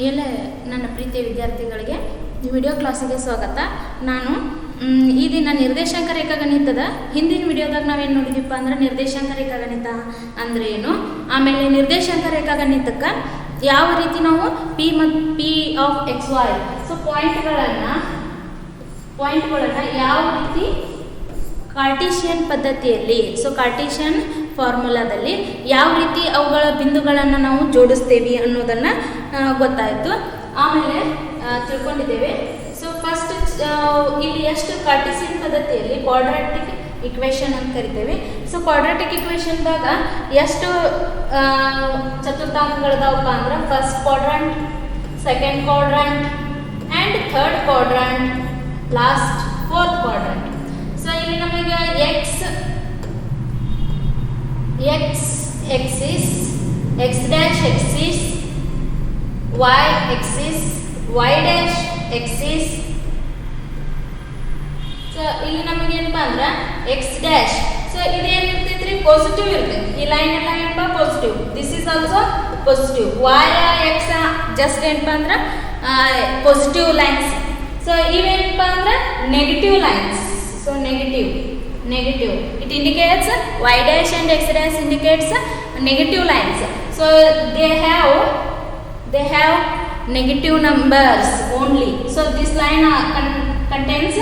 ಎಲ್ಲ ನನ್ನ ಪ್ರೀತಿಯ ವಿದ್ಯಾರ್ಥಿಗಳಿಗೆ ವಿಡಿಯೋ ಕ್ಲಾಸಿಗೆ ಸ್ವಾಗತ. ನಾನು ಈ ದಿನ ನಿರ್ದೇಶಾಂಕ ರೇಖಾಗಣಿತದ ಹಿಂದಿನ ವಿಡಿಯೋದಾಗ ನಾವೇನು ನೋಡಿದೀಪ್ಪ ಅಂದ್ರೆ ನಿರ್ದೇಶಾಂಕ ರೇಖಾಗಣಿತ ಅಂದರೆ ಏನು, ಆಮೇಲೆ ನಿರ್ದೇಶಾಂಕ ರೇಖಾಗಣಿತಕ್ಕೆ ಯಾವ ರೀತಿ ನಾವು P of X Y so ಪಾಯಿಂಟ್ಗಳನ್ನು ಯಾವ ರೀತಿ ಕಾರ್ಟೀಷಿಯನ್ ಪದ್ಧತಿಯಲ್ಲಿ ಕಾರ್ಟೀಷಿಯನ್ ಫಾರ್ಮುಲಾದಲ್ಲಿ ಯಾವ ರೀತಿ ಅವುಗಳ ಬಿಂದುಗಳನ್ನು ನಾವು ಜೋಡಿಸ್ತೇವೆ ಅನ್ನೋದನ್ನು ಗೊತ್ತಾಯಿತು. ಆಮೇಲೆ ತಿಳ್ಕೊಂಡಿದ್ದೇವೆ. ಸೊ ಫಸ್ಟ್ ಇಲ್ಲಿ ಎಷ್ಟು ಕಾರ್ಟೀಷಿಯನ್ ಪದ್ಧತಿಯಲ್ಲಿ ಕ್ವಾಡ್ರಾಟಿಕ್ ಇಕ್ವೇಷನ್ ಅಂತ ಕರಿತೇವೆ. ಸೊ ಕ್ವಾಡ್ರಾಟಿಕ್ ಇಕ್ವೇಷನ್ದಾಗ ಎಷ್ಟು ಚತುರ್ಥಾಂಕಗಳದಾವಪ್ಪ ಅಂದ್ರೆ first quadrant, second quadrant and third quadrant, last fourth quadrant. So ಇಲ್ಲಿ ನಮಗೆ X axis, X dash axis, Y axis, Y dash axis. So ಇಲ್ಲಿ ನಮಗೆ ಏನಪ್ಪ ಅಂದ್ರೆ ಎಕ್ಸ್ ಡ್ಯಾಶ್, ಸೊ ಇದೇನಿರ್ತೈತ್ರಿ ಪಾಸಿಟಿವ್ ಇರ್ತೈತಿ. ಈ ಲೈನ್ ಎಲ್ಲ ಏನಪ್ಪ positive, this is also positive. Y X just ಏನಪ್ಪ ಅಂದ್ರೆ ಪಾಸಿಟಿವ್ ಲೈನ್ಸ್. ಸೊ ಇವೇನಪ್ಪ ಅಂದ್ರೆ negative lines. So negative it indicates y dash and x dash indicates negative lines. So they have negative numbers only. So this line contains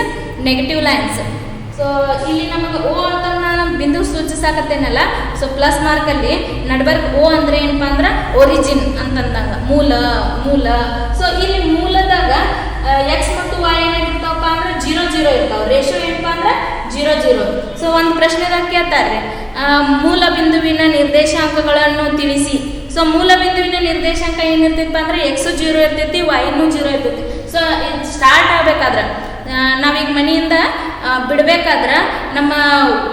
negative lines. So ಇಲ್ಲಿ ನಮಗೆ ಓ ಅಂತ ನಾನು ಬಿಂದು ಸೂಚಿಸಾಕತ್ತೇನಲ್ಲ, so plus ಮಾರ್ಕಲ್ಲಿ ನಡ್ಬರ್ಕ್ ಓ ಅಂದ್ರೆ ಏನಪ್ಪ ಅಂದ್ರೆ ಒರಿಜಿನ್ ಅಂತಂದಾಗ ಮೂಲ. ಸೊ ಇಲ್ಲಿ ಮೂಲದಾಗ ಎಕ್ಸ್ ಮತ್ತು ವೈ ಏನಾಗಿರ್ತಾವಪ್ಪ ಅಂದ್ರೆ 0 0 ಇರ್ತಾವೆ. ರೇಷಿಯೋ ಏನಪ್ಪ ಅಂದ್ರೆ 0 0. ಸೊ ಒಂದು ಪ್ರಶ್ನೆದಾಗ ಕೇಳ್ತಾರೆ, ಮೂಲ ಬಿಂದುವಿನ ನಿರ್ದೇಶಾಂಕಗಳನ್ನು ತಿಳಿಸಿ. ಸೊ ಮೂಲ ಬಿಂದುವಿನ ನಿರ್ದೇಶಾಂಕ ಏನಿರ್ತೈತಪ್ಪ ಅಂದ್ರೆ ಎಕ್ಸು 0 ಇರ್ತೈತಿ, ವೈನು 0 ಇರ್ತೈತಿ. ಸೊ ಇದು ಸ್ಟಾರ್ಟ್ ಆಗ್ಬೇಕಾದ್ರೆ ನಾವೀಗ ಮನೆಯಿಂದ ಬಿಡಬೇಕಾದ್ರೆ ನಮ್ಮ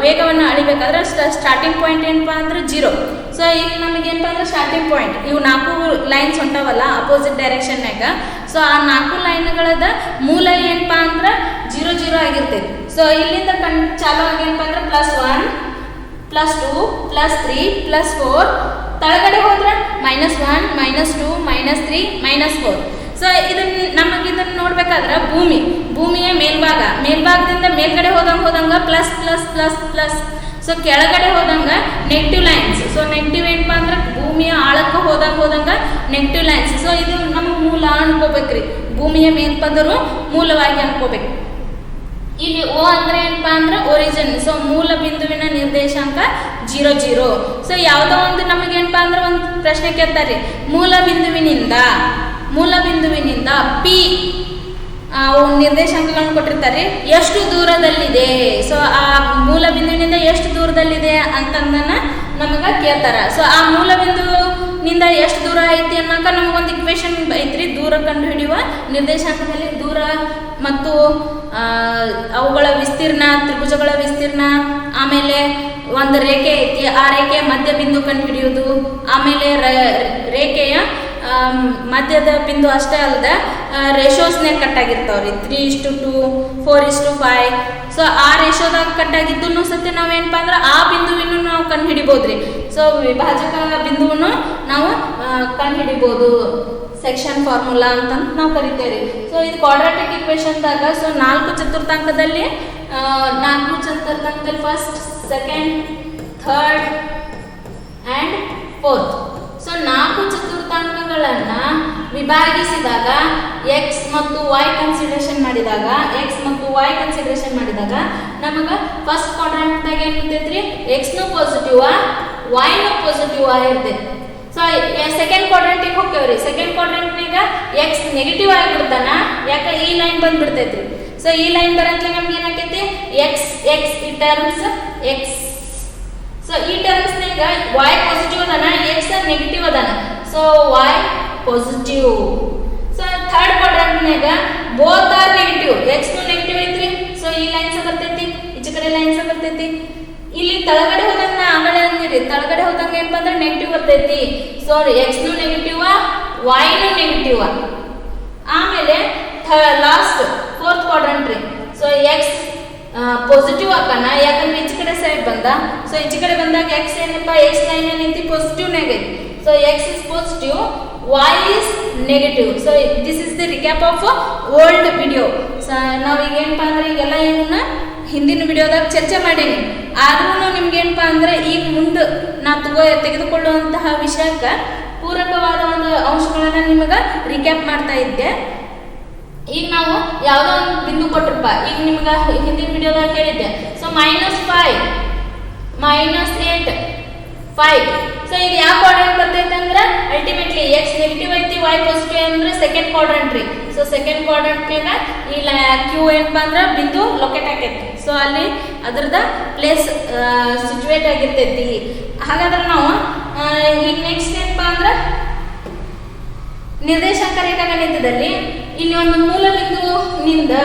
ವೇಗವನ್ನು ಅಳಿಬೇಕಾದ್ರೆ ಸ್ಟಾರ್ಟಿಂಗ್ ಪಾಯಿಂಟ್ ಏನಪ್ಪ ಅಂದ್ರೆ 0. ಸೊ ಇಲ್ಲಿ ನಮಗೇನಪ್ಪ ಅಂದ್ರೆ ಸ್ಟಾರ್ಟಿಂಗ್ ಪಾಯಿಂಟ್ ಇವು 4 ಲೈನ್ಸ್ ಹೊಂಟಾವಲ್ಲ ಅಪೋಸಿಟ್ ಡೈರೆಕ್ಷನ್ನಾಗ. ಸೊ ಆ 4 ಲೈನ್ಗಳದ ಮೂಲ ಏನಪ್ಪ ಅಂದ್ರೆ 0 0 ಆಗಿರ್ತೈತಿ. ಸೊ ಇಲ್ಲಿಂದ ಚಾಲು ಆಗೇನಪ್ಪ ಅಂದ್ರೆ +1 +2 +3 +4, ತಳಗಡೆ ಹೋದ್ರೆ -1 -2 -3 -4. ಸೊ ಇದನ್ನು ನೋಡ್ಬೇಕಾದ್ರೆ ಭೂಮಿಯ ಮೇಲ್ಭಾಗದಿಂದ ಮೇಲ್ಗಡೆ ಹೋದಂಗ plus plus plus plus. So ಕೆಳಗಡೆ ಹೋದಂಗ ನೆಗೆಟಿವ್ ಲೈನ್ಸ್. ಸೊ ನೆಗೆಟಿವ್ ಏನಪ್ಪ ಅಂದ್ರೆ ಭೂಮಿಯ ಆಳಕ್ಕೆ ಹೋದಂಗ ನೆಗೆಟಿವ್ ಲೈನ್ಸ್. ಸೊ ಇದು ನಮಗೆ ಮೂಲ ಅನ್ಕೋಬೇಕ್ರಿ, ಭೂಮಿಯ ಮೇಲ್ಪದರು ಮೂಲವಾಗಿ ಅನ್ಕೋಬೇಕು. ಇಲ್ಲಿ ಓ ಅಂದ್ರೆ ಏನಪ್ಪ ಅಂದ್ರೆ ಒರಿಜಿನ್. ಸೊ ಮೂಲ ಬಿಂದುವಿನ ನಿರ್ದೇಶಾಂಕ 0 0. ಸೊ ಯಾವುದೋ ಒಂದು ನಮಗೇನಪ್ಪ ಅಂದ್ರೆ ಒಂದು ಪ್ರಶ್ನೆ ಕೇಳ್ತಾರೆ, ಮೂಲ ಬಿಂದುವಿನಿಂದ ಪಿ ನಿರ್ದೇಶಾಂಕಗಳನ್ನು ಕೊಟ್ಟಿರ್ತಾರೆ, ಎಷ್ಟು ದೂರದಲ್ಲಿದೆ. ಸೊ ಆ ಮೂಲ ಬಿಂದುವಿನಿಂದ ಎಷ್ಟು ದೂರದಲ್ಲಿದೆ ಅಂತಂದನ್ನ ನಮಗೆ ಕೇಳ್ತಾರ. ಸೊ ಆ ಮೂಲ ಬಿಂದುವಿನಿಂದ ಎಷ್ಟು ದೂರ ಐತಿ ಅನ್ನೋಕ ನಮಗೊಂದು ಇಕ್ವೇಶನ್ ಐತ್ರಿ. ದೂರ ಕಂಡು ಹಿಡಿಯುವ ನಿರ್ದೇಶಾಂಕದಲ್ಲಿ ದೂರ ಮತ್ತು ಅವುಗಳ ವಿಸ್ತೀರ್ಣ, ತ್ರಿಭುಜಗಳ ವಿಸ್ತೀರ್ಣ, ಆಮೇಲೆ ಒಂದು ರೇಖೆ ಐತಿ, ಆ ರೇಖೆಯ ಮಧ್ಯ ಬಿಂದು ಕಂಡು ಹಿಡಿಯೋದು, ಆಮೇಲೆ ರೇಖೆಯ ಮಧ್ಯದ ಬಿಂದು ಅಷ್ಟೇ ಅಲ್ಲದೆ ರೇಷೋಸ್ನೇ ಕಟ್ಟಾಗಿರ್ತಾವ್ರಿ. 3:2 4:5. ಸೊ ಆ ರೇಷೋದಾಗ ಕಟ್ಟಾಗಿದ್ದು ಸತ್ಯ ನಾವೇನಪ್ಪ ಅಂದ್ರೆ ಆ ಬಿಂದುವಿನ ನಾವು ಕಂಡು ಹಿಡಿಬೋದ್ರಿ. ಸೊ ವಿಭಾಜಕ ಬಿಂದುವನ್ನು ನಾವು ಕಂಡು ಹಿಡಿಬೋದು. ಸೆಕ್ಷನ್ ಫಾರ್ಮುಲಾ ಅಂತ ನಾವು ಕರಿತೇವೆ. ಸೊ ಇದು ಕ್ವಾಡ್ರಾಟಿಕ್ ಇಕ್ವೇಷನ್ದಾಗ ಸೊ 4 ಚತುರ್ಥಾಂಕದಲ್ಲಿ first, second, third and fourth. So 4 ಚತುರ್ಥಾಂಕಗಳನ್ನು ವಿಭಾಗಿಸಿದಾಗ ಎಕ್ಸ್ ಮತ್ತು ವೈ ಕನ್ಸಿಡರೇಷನ್ ಮಾಡಿದಾಗ ನಮಗೆ ಫಸ್ಟ್ ಕ್ವಾಡ್ರಂಟ್ದಾಗ ಏನಿರ್ತೈತ್ರಿ, ಎಕ್ಸ್ನು ಪಾಸಿಟಿವ್ ವೈನು ಪಾಸಿಟಿವ್ ಆಗಿರ್ತೈತಿ. ಸೊ ಸೆಕೆಂಡ್ ಕ್ವಾಡ್ರಂಟಿಗೆ ಹೋಗ್ತೇವ್ರಿ. ಸೆಕೆಂಡ್ ಕ್ವಾಡ್ರಂಟ್ನಾಗ ಎಕ್ಸ್ ನೆಗೆಟಿವ್ ಆಗಿಬಿಡ್ತಾನ, ಯಾಕೆ ಈ ಲೈನ್ ಬಂದ್ಬಿಡ್ತೈತ್ರಿ. ಸೊ ಈ ಲೈನ್ ಬರಂತಲೇ ನಮ್ಗೆ ಏನಾಕೈತಿ ಎಕ್ಸ್ ಈ ಟರ್ಮ್ಸ್ ಎಕ್ಸ್. ಸೊ ಈ ಟರ್ಮ್ಸ್ನಾಗ ವೈ ಪಾಸಿಟಿವ್ ಅದಾನ, ಎಕ್ಸ್ ನೆಗೆಟಿವ್ ಅದಾನ. So y positive. So third ಕ್ವಾಡ್ರಂಟ್ನಾಗ both are negative, ಎಕ್ಸ್ನು negative ಐತ್ರಿ. ಸೊ ಈ ಲೈನ್ಸ್ ಬರ್ತೈತಿ, ಈಚೆ ಕಡೆ ಲೈನ್ಸ್ ಬರ್ತೈತಿ. ಇಲ್ಲಿ ತಳಗಡೆ ಹೋದಂಗ ಆಮೇಲೆ ಅಂದಿರಿ, ತಳಗಡೆ ಹೋದಂಗ ಏನಪ್ಪ ಅಂದ್ರೆ ನೆಗೆಟಿವ್ ಬರ್ತೈತಿ. ಸೊ ಎಕ್ಸ್ನು ನೆಗೆಟಿವ್, ವೈನು ನೆಗೆಟಿವ್. ಆಮೇಲೆ ಲಾಸ್ಟ್ ಫೋರ್ತ್ ಕ್ವಾಡ್ರಂಟ್ ರೀ. ಸೊ ಎಕ್ಸ್ ಪಾಸಿಟಿವ್ ಹಾಕೋಣ, ಯಾಕಂದ್ರೆ ಈಚೆ ಕಡೆ ಸೈಡ್ ಬಂದ. ಸೊ ಈಚೆ ಕಡೆ ಬಂದಾಗ ಎಕ್ಸ್ ಏನಪ್ಪ, ಎಕ್ಸ್ ಲೈನ್ ಏನೈತಿ ಪಾಸಿಟಿವ್ನಾಗ ಐತಿ. So X is positive, y is negative. So this is the recap of old video. So ನಾವೀಗ ಏನಪ್ಪ ಅಂದ್ರೆ ಈಗೆಲ್ಲ ಏನನ್ನ ಹಿಂದಿನ ವಿಡಿಯೋದಾಗ ಚರ್ಚೆ ಮಾಡೀನಿ. ಆದ್ರೂ ನಿಮ್ಗೇನಪ್ಪ ಅಂದ್ರೆ ಈಗ ಮುಂದೆ ನಾ ತೆಗೆದುಕೊಳ್ಳುವಂತಹ ವಿಷಯಕ್ಕೆ ಪೂರಕವಾದ ಒಂದು ಅಂಶಗಳನ್ನು ನಿಮಗೆ ರಿಕ್ಯಾಪ್ ಮಾಡ್ತಾ ಇದ್ದೆ. ಈಗ ನಾವು ಯಾವುದೋ ಒಂದು ಬಿಂದು ಕೊಟ್ಟರಪ್ಪ, ಈಗ ನಿಮ್ಗೆ ಹಿಂದಿನ ವಿಡಿಯೋದಾಗ ಹೇಳಿದ್ದೆ. ಸೊ -5 -8 5. ಸೊ ಇದು ಯಾವ ಕ್ವಾಡ್ರೆಂಟ್ ಬರ್ತೈತೆ ಅಂದ್ರೆ ಅಲ್ಟಿಮೇಟ್ಲಿ ಎಕ್ಸ್ ನೆಗೆಟಿವ್ ಐತಿ, ವೈ ಪಾಸಿಟಿವ್ ಅಂದ್ರೆ ಸೆಕೆಂಡ್ ಕ್ವಾಡ್ರೆಂಟ್ ರೀ. ಸೊ ಸೆಕೆಂಡ್ ಕ್ವಾಡ್ರೆಂಟ್ನಾಗ ಈ ಕ್ಯೂ ಏನಪ್ಪ ಅಂದ್ರೆ ಬಿಂದು ಲೊಕೇಟ್ ಆಗೈತಿ. ಸೊ ಅಲ್ಲಿ ಅದ್ರದ ಪ್ಲೇಸ್ ಸಿಚುವೇಟ್ ಆಗಿರ್ತೈತಿ. ಹಾಗಾದ್ರೆ ನಾವು ಈಗ ನೆಕ್ಸ್ಟ್ ಏನಪ್ಪ ಅಂದ್ರೆ ನಿರ್ದೇಶಾಂಕ ರೇಖಾಗಣಿತದಲ್ಲಿ ಇಲ್ಲಿ ಒಂದು ಮೂಲ ಬಿಂದುವಿನಿಂದ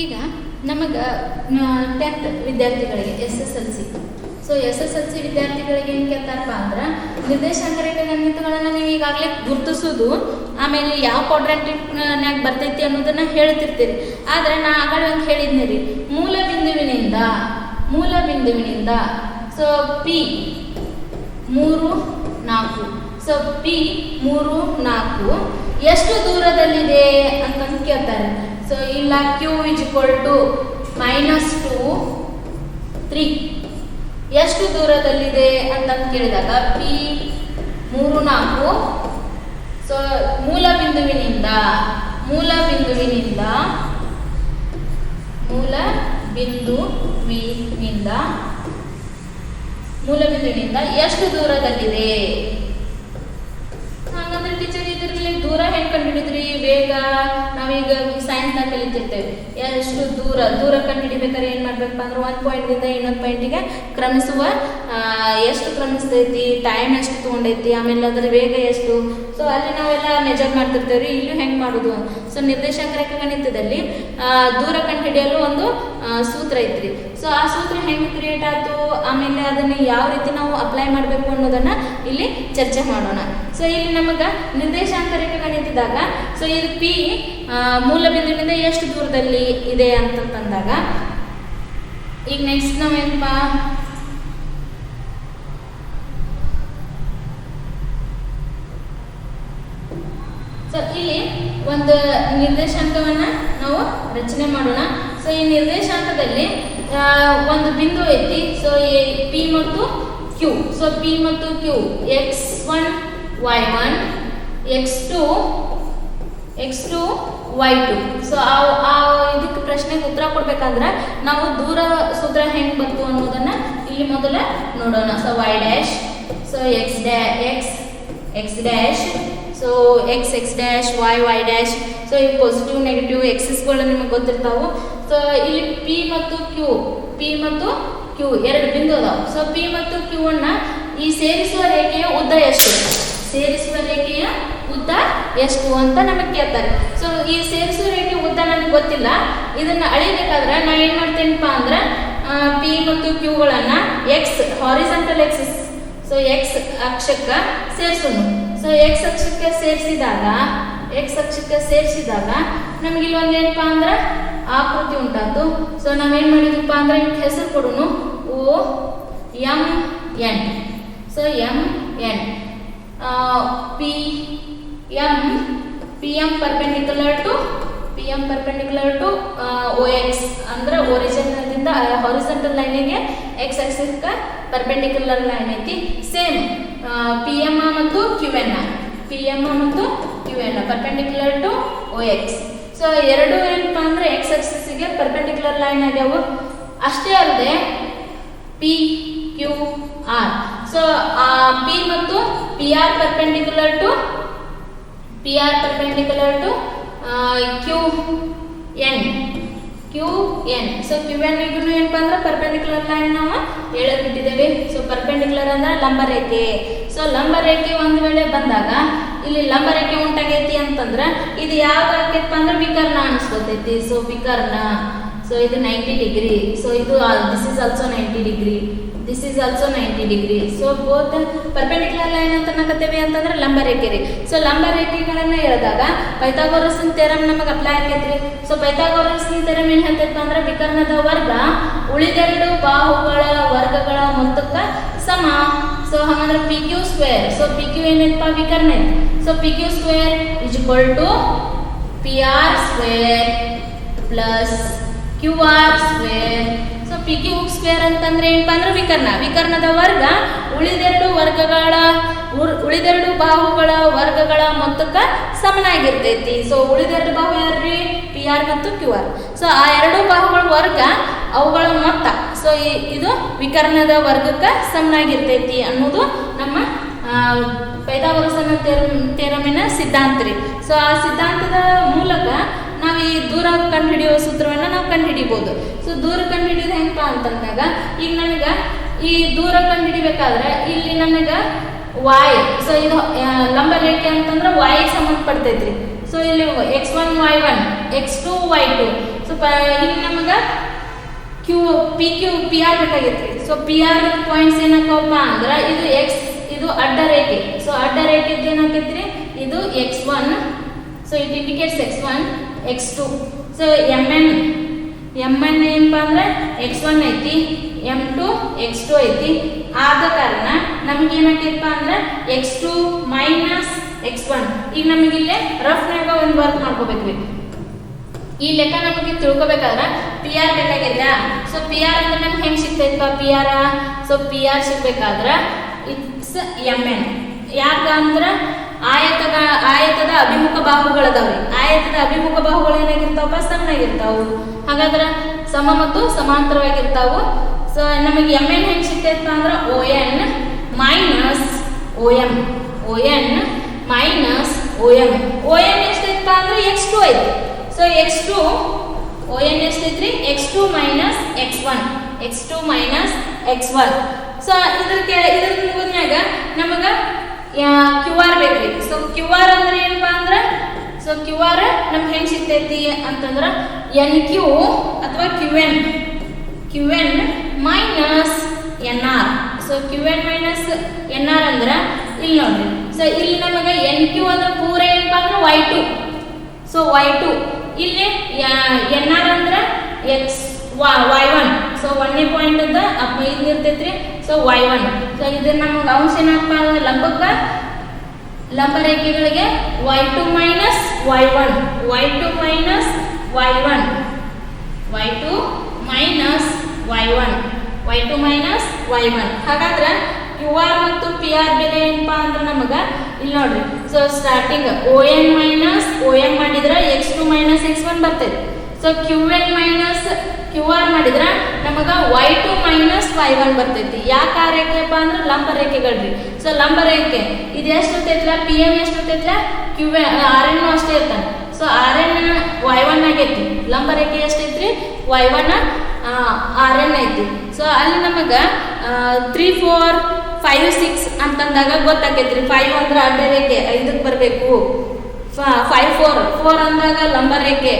ಈಗ ನಮಗೆ 10th ವಿದ್ಯಾರ್ಥಿಗಳಿಗೆ SSLC. ಸೊ SSLC ವಿದ್ಯಾರ್ಥಿಗಳಿಗೆ ಏನು ಕೇಳ್ತಾರಪ್ಪ ಅಂದ್ರೆ ನಿರ್ದೇಶಾಂಕ ರೇಖಾಗಣಿತಗಳನ್ನು ನೀವು ಈಗಾಗಲೇ ಗುರುತಿಸೋದು, ಆಮೇಲೆ ಯಾವ ಕ್ವಾಡ್ರೆಂಟ್ನಾಗ ಬರ್ತೈತಿ ಅನ್ನೋದನ್ನು ಹೇಳ್ತಿರ್ತೀರಿ. ಆದರೆ ನಾ ಆಗಲೇ ಒಂದು ಹೇಳಿದ್ನಿ ರೀ, ಮೂಲ ಬಿಂದುವಿನಿಂದ ಸೊ P 3 4. ಸೊ P 3 4 ಎಷ್ಟು ದೂರದಲ್ಲಿದೆ ಅಂತಂದು ಕೇಳ್ತಾರೆ. ಸೊ ಇಲ್ಲ Q -2 3 ಎಷ್ಟು ದೂರದಲ್ಲಿದೆ ಅಂತಂದು ಕೇಳಿದಾಗ P 3 4. ಸೊ ಮೂಲ ಬಿಂದುವಿನಿಂದ ಮೂಲಬಿಂದುವಿನಿಂದ ಎಷ್ಟು ದೂರದಲ್ಲಿದೆ? ಹಾಗಂದ್ರೆ ಟೀಚರ್ ಇದರಲ್ಲಿ ದೂರ ಹೆಂಗೆ ಕಂಡುಹಿಡಿದ್ರಿ? ವೇಗ ನಾವೀಗ ಸೈನ್ಸ್ನಾಗ ಕಲಿತಿರ್ತೇವೆ. ಎಷ್ಟು ದೂರ ಕಂಡುಹಿಡಿಬೇಕಾದ್ರೆ ಏನು ಮಾಡ್ಬೇಕಪ್ಪ ಅಂದ್ರೆ ಒಂದು ಪಾಯಿಂಟಿಂದ ಇನ್ನೊಂದು ಪಾಯಿಂಟಿಗೆ ಕ್ರಮಿಸುವ ಎಷ್ಟು ಕ್ರಮಿಸ್ತೈತಿ, ಟೈಮ್ ಎಷ್ಟು ತೊಗೊಂಡೈತಿ, ಆಮೇಲೆ ಅದರ ವೇಗ ಎಷ್ಟು. ಸೊ ಅಲ್ಲಿ ನಾವೆಲ್ಲ ಮೆಜರ್ ಮಾಡ್ತಿರ್ತೇವೆ ರೀ. ಇಲ್ಲೂ ಹೆಂಗೆ ಮಾಡೋದು? ಸೊ ನಿರ್ದೇಶಾಂಕ ರೇಖಾಗಣಿತದಲ್ಲಿ ದೂರ ಕಂಡುಹಿಡಿಯಲು ಒಂದು ಸೂತ್ರ ಐತ್ರಿ. ಸೊ ಆ ಸೂತ್ರ ಹೆಂಗೆ ಕ್ರಿಯೇಟ್ ಆಯ್ತು, ಆಮೇಲೆ ಅದನ್ನು ಯಾವ ರೀತಿ ನಾವು ಅಪ್ಲೈ ಮಾಡಬೇಕು ಅನ್ನೋದನ್ನು ಇಲ್ಲಿ ಚರ್ಚೆ ಮಾಡೋಣ. ಸೊ ಇಲ್ಲಿ ನಮಗೆ ನಿರ್ದೇಶಾಂಕ ರೇಖಾಗಣಿತದಾಗ ಸೊ ಇದು ಪಿ ಮೂಲ ಬಿಂದುವಿನಿಂದ ಎಷ್ಟು ದೂರದಲ್ಲಿ ಇದೆ ಅಂತಂದಾಗ ಈಗ ನೆಕ್ಸ್ಟ್ ನಾವೇನಪ್ಪ ಸೊ ಇಲ್ಲಿ ಒಂದು ನಿರ್ದೇಶಾಂಕವನ್ನು ನಾವು ರಚನೆ ಮಾಡೋಣ. ಸೊ ಈ ನಿರ್ದೇಶಾಂಕದಲ್ಲಿ ಒಂದು ಬಿಂದು ಐತಿ. ಸೊ ಪಿ ಮತ್ತು ಕ್ಯೂ. ಸೊ ಪಿ ಮತ್ತು Q x1 y1 x2 y2. So ಆ ಇದಕ್ಕೆ ಪ್ರಶ್ನೆಗೆ ಉತ್ತರ ಕೊಡ್ಬೇಕಂದ್ರೆ ನಾವು ದೂರ ಸೂತ್ರ ಹೆಂಗೆ ಬಂತು ಅನ್ನೋದನ್ನ ಇಲ್ಲಿ ಮೊದಲ ನೋಡೋಣ. So y dash, so x dash, so x dash, y dash. So ಈ ಪಾಸಿಟಿವ್ ನೆಗೆಟಿವ್ ಎಕ್ಸಸ್ಗಳು ನಿಮಗೆ ಗೊತ್ತಿರ್ತಾವೆ. ಸೊ ಇಲ್ಲಿ ಪಿ ಮತ್ತು ಕ್ಯೂ ಎರಡು ಬಿಂದು ಅದಾವೆ. ಸೊ ಪಿ ಮತ್ತು ಕ್ಯೂ ಅನ್ನ ಈ ಸೇರಿಸುವ ರೇಖೆಯ ಉದ್ದ ಎಷ್ಟು? ಸೇರಿಸುವ ರೇಖೆಯ ಉದ್ದ ಎಷ್ಟು ಅಂತ ನಮಗೆ ಕೇಳ್ತಾರೆ. ಸೊ ಈ ಸೇರಿಸುವ ರೇಖೆ ಉದ್ದ ನನಗೆ ಗೊತ್ತಿಲ್ಲ. ಇದನ್ನ ಅಳಿಬೇಕಾದ್ರೆ ನಾ ಏನು ಮಾಡ್ತೇನಪ್ಪ ಅಂದ್ರೆ ಪಿ ಮತ್ತು ಕ್ಯೂಗಳನ್ನು x horizontal axis, so x ಅಕ್ಷಕ್ಕೆ ಸೇರಿಸೋಣ. ಸೊ ಎಕ್ಸ್ ಅಕ್ಷಕ್ಕೆ ಸೇರಿಸಿದಾಗ ನಮ್ಗೆ ಇಲ್ಲೊಂದು ಏನಪ್ಪ ಅಂದ್ರೆ ಆಕೃತಿ ಉಂಟಾತು. ಸೊ ನಾವೇನು ಮಾಡಿದ್ವಪ್ಪ ಅಂದ್ರೆ ಇದಕ್ಕೆ ಹೆಸರು ಕೊಡೋಣ OMN. So MN PM perpendicular to OX ಅಂದ್ರೆ ಒರಿಜಿನಲ್ದಿಂದ ಹಾರಿಜಾಂಟಲ್ ಲೈನಿಗೆ ಎಕ್ಸ್ ಆಕ್ಸಿಸ್ಗೆ ಪರ್ಪೆಂಡಿಕ್ಯುಲರ್ ಲೈನ್ ಐತಿ. ಸೇಮ್ PM ಮತ್ತು QN perpendicular to OX. So ಎರಡು ಏನಪ್ಪ ಅಂದ್ರೆ ಎಕ್ಸ್ ಆಕ್ಸಿಸ್ಗೆ ಪರ್ಪೆಂಡಿಕ್ಯುಲರ್ ಲೈನ್ ಆಗ್ಯಾವು. ಅಷ್ಟೇ ಅಲ್ಲದೆ PQR. ಸೊ P ಮತ್ತು PR perpendicular to QN. So QN ಗೂ ಏನಪ್ಪ ಅಂದ್ರೆ ಪರ್ಪೆಂಡಿಕ್ಯುಲರ್ ಲೈನ್ ನಾವು ಬಿಟ್ಟಿದ್ದೇವೆ. ಸೊ ಪರ್ಪೆಂಡಿಕ್ಯುಲರ್ ಅಂದ್ರೆ ಲಂಬ ರೇಖೆ. ಸೊ ಲಂಬ ರೇಖೆ ಒಂದು ವೇಳೆ ಬಂದಾಗ ಇಲ್ಲಿ ಲಂಬ ರೇಖೆ ಉಂಟಾಗೈತಿ ಅಂತಂದ್ರೆ ಇದು ಯಾವಾಗ ಆಕೈತಪ್ಪ ಅಂದ್ರೆ ವಿಕರ್ಣ ಅನಿಸ್ಕೊತೈತಿ. ಸೊ ವಿಕರ್ಣ. ಸೊ ಇದು 90 ಡಿಗ್ರಿ. ಸೊ ಇದು this is also 90 degree. So both perpendicular line ಅಂತ ಅನ್ನಕತ್ತೇವೆ ಅಂತಂದ್ರೆ ಲಂಬ ರೇಖೆ ರೀ. ಸೊ ಲಂಬ ರೇಖೆಗಳನ್ನ ಹೇಳಿದಾಗ ಪೈಥಾಗೋರಸ್ನ ಥಿಯರಮ್ ನಮಗೆ ಅಪ್ಲೈ ಆಗೈತ್ರಿ. ಸೊ ಪೈಥಾಗೋರಸ್ನ ಥಿಯರಮ್ ಏನು ಹೇಳ್ತೈತೆ ಅಂದ್ರೆ ವಿಕರ್ಣದ ವರ್ಗ ಉಳಿದೆರಡು ಬಾಹುಗಳ ವರ್ಗಗಳ ಮೊತ್ತಕ್ಕೆ ಸಮ. ಸೊ ಹಾಗಂದ್ರೆ PQ ಸ್ಕ್ವೇರ್. ಸೊ PQ ಏನೈತಪ್ಪ ವಿಕರ್ಣ. So PQ square is equal to PR square plus QR square. So PQ square ಅಂತಂದ್ರೆ ಏನಪ್ಪ ಅಂದ್ರೆ ವಿಕರ್ಣದ ವರ್ಗ ಉಳಿದೆರಡು ಬಾಹುಗಳ ವರ್ಗಗಳ ಮೊತ್ತಕ್ಕೆ ಸಮನಾಗಿರ್ತೈತಿ. ಸೊ ಉಳಿದೆರಡು ಬಾಹು ಯಾರ್ರಿ? PR ಮತ್ತು QR. ಸೊ ಆ ಎರಡು ಬಾಹುಗಳ ವರ್ಗ ಅವುಗಳ ಮೊತ್ತ. ಸೊ ಇದು ವಿಕರ್ಣದ ವರ್ಗಕ್ಕೆ ಸಮನಾಗಿರ್ತೈತಿ ಅನ್ನೋದು ನಮ್ಮ ಪೈಥಾಗೋರಸ್ನ ಥಿಯರಮಿನ ಸಿದ್ಧಾಂತ ರೀ. ಸೊ ಆ ಸಿದ್ಧಾಂತದ ಮೂಲಕ ನಾವು ಈ ದೂರ ಕಂಡುಹಿಡಿಯುವ ಸೂತ್ರವನ್ನು ನಾವು ಕಂಡುಹಿಡಿಬೋದು. ಸೊ ದೂರ ಕಂಡುಹಿಡಿಯೋದು ಹೆಂಗಪ್ಪ ಅಂತಂದಾಗ ಈಗ ನನಗೆ ಈ ದೂರ ಕಂಡುಹಿಡಿಬೇಕಾದ್ರೆ ಇಲ್ಲಿ ನನಗೆ y. ಸೊ ಇದು ಲಂಬ ರೇಖೆ ಅಂತಂದ್ರೆ y ಸಂಬಂಧಪಡ್ತೈತ್ರಿ. ಸೊ ಇಲ್ಲಿ x1 y1 x2 y2. So ಇಲ್ಲಿ ನಮಗೆ PQ PR ಬೇಕಾಗೈತ್ರಿ. ಸೊ PR ಪಾಯಿಂಟ್ಸ್ ಏನಾಕವಪ್ಪ ಅಂದ್ರೆ ಇದು x, ಇದು ಅಡ್ಡ ರೇಖೆ. ಸೊ ಅಡ್ಡ ರೇಖೆದ್ದು ಏನಾಕೈತ್ರಿ? ಇದು x1. So it indicates x1 x2. So MN ಏನಪ್ಪ ಅಂದ್ರೆ x1 ಐತಿ, M2 x2 ಐತಿ. ಆದ ಕಾರಣ ನಮಗೆ ಏನಾಕೈತಪ್ಪ ಅಂದ್ರೆ x2 ಮೈನಸ್ x1. ಈಗ ನಮಗೆ ಇಲ್ಲಿ ರಫ್ನಾಗ ಒಂದು ವರ್ಕ್ ಮಾಡ್ಕೋಬೇಕ್ರಿ. ಈ ಲೆಕ್ಕ ನಮಗೆ ತಿಳ್ಕೊಬೇಕಾದ್ರೆ PR ಬೇಕಾಗೈತಾ? ಸೊ PR ಅಂದ್ರೆ ನಮ್ಗೆ ಹೆಂಗೆ ಸಿಗ್ತೈತಪ್ಪ PR? ಸೊ PR ಸಿಗ್ಬೇಕಾದ್ರೆ ಇಟ್ಸ್ MN. ಯಾಕಂದ್ರೆ ಆಯತದ ಅಭಿಮುಖ ಬಾಹುಗಳದಾವ್ರಿ. ಆಯತದ ಅಭಿಮುಖ ಬಾಹುಗಳು ಏನಾಗಿರ್ತಾವಪ್ಪ? ಸಮನಾಗಿರ್ತಾವು. ಹಾಗಾದ್ರೆ ಸಮ ಮತ್ತು ಸಮಾಂತರವಾಗಿರ್ತಾವು. ಸೊ ಸೊ ನಮಗೆ ಎಮ್ ಎನ್ ಹೆಂಗೆ ಸಿಗ್ತೈತಪ್ಪ ಅಂದ್ರೆ O N minus O M, O N minus O M. O N ಎಷ್ಟೈತಪ್ಪ ಅಂದ್ರೆ x2 ಐತಿ. ಸೊ x2 ಒ ಎನ್ ಎಷ್ಟೈತ್ರಿ, x2 minus x1, x2 minus x1. So ಇದ್ರ ಮುಗಿದ್ಮ್ಯಾಗ ನಮಗೆ ಕ್ಯೂ ಆರ್ ಬೇಕ್ರಿ. ಸೊ ಕ್ಯೂ ಆರ್ ಅಂದ್ರೆ ಏನಪ್ಪ ಅಂದ್ರೆ, ಸೊ ಕ್ಯೂ ಆರ್ ನಮ್ಗೆ ಹೆಂಗೆ ಸಿಗ್ತೈತಿ ಅಂತಂದ್ರೆ ಎನ್ ಕ್ಯೂ ಅಥವಾ Q N minus N R. So Q N minus N R ಅಂದ್ರೆ ಇಲ್ಲಿ ನೋಡ್ರಿ. ಸೊ ಇಲ್ಲಿ ನಮಗೆ ಎನ್ ಕ್ಯೂ ಅಂದ್ರೆ ಪೂರ ಏನಪ್ಪ ಅಂದ್ರೆ y2. ಸೊ y2 ಇಲ್ಲಿ ಎನ್ ಆರ್ ಅಂದ್ರೆ y1. ಸೊ 1ನೇ ಪಾಯಿಂಟ್ ಅಂತ ಇದು ಇರ್ತೈತ್ರಿ. So y1. ಸೊ ಇದು ನಮಗೆ ಅಂಶ ಏನಪ್ಪ ಅಂದ್ರೆ ಲಂಬ ರೇಖೆಗಳಿಗೆ y2 minus y1, y2 minus y1, y2 minus y1, y2 minus y1. ಹಾಗಾದ್ರೆ ಕ್ಯೂ ಆರ್ ಮತ್ತು ಪಿ ಆರ್ ಬೆಲೆ ಏನಪ್ಪಾ ಅಂದ್ರೆ ನಮಗೆ ಇಲ್ಲಿ ನೋಡ್ರಿ. So starting O N minus O M ಮಾಡಿದ್ರೆ x2 ಮೈನಸ್ x1 ಬರ್ತೈತಿ. So Q N minus Q R ಮಾಡಿದ್ರೆ ನಮಗೆ y2 ಮೈನಸ್ y1 ಬರ್ತೈತಿ. ಯಾಕೆ ಆ ರೇಖೆಪ್ಪ ಅಂದ್ರೆ ಲಂಬ ರೇಖೆಗಳ್ರಿ. ಸೊ ಲಂಬ ರೇಖೆ ಇದು ಎಷ್ಟು ಇರ್ತೈತಿಲ್ಲ, ಪಿ ಎಮ್ ಎಷ್ಟು ಇರ್ತೈತಿಲ್ಲ, ಕ್ಯೂ ಆರ್ ಎನ್ ಅಷ್ಟೇ ಇರ್ತಾನೆ. ಸೊ ಆರ್ ಎನ್ y1 ಆಗೈತಿ, ಲಂಬ ರೇಖೆ ಎಷ್ಟೈತ್ರಿ y1 ಆರ್ ಎನ್ ಐತಿ. ಸೊ ಅಲ್ಲಿ ನಮಗೆ 3, 4, 5, 6 ಅಂತಂದಾಗ ಗೊತ್ತಾಕೈತ್ರಿ. 5 ಅಂದ್ರೆ ಅಡ್ಡ ರೇಖೆ 5ಕ್ಕೆ ಬರಬೇಕು. 5, 4 ಅಂದಾಗ ಲಂಬ ರೇಖೆ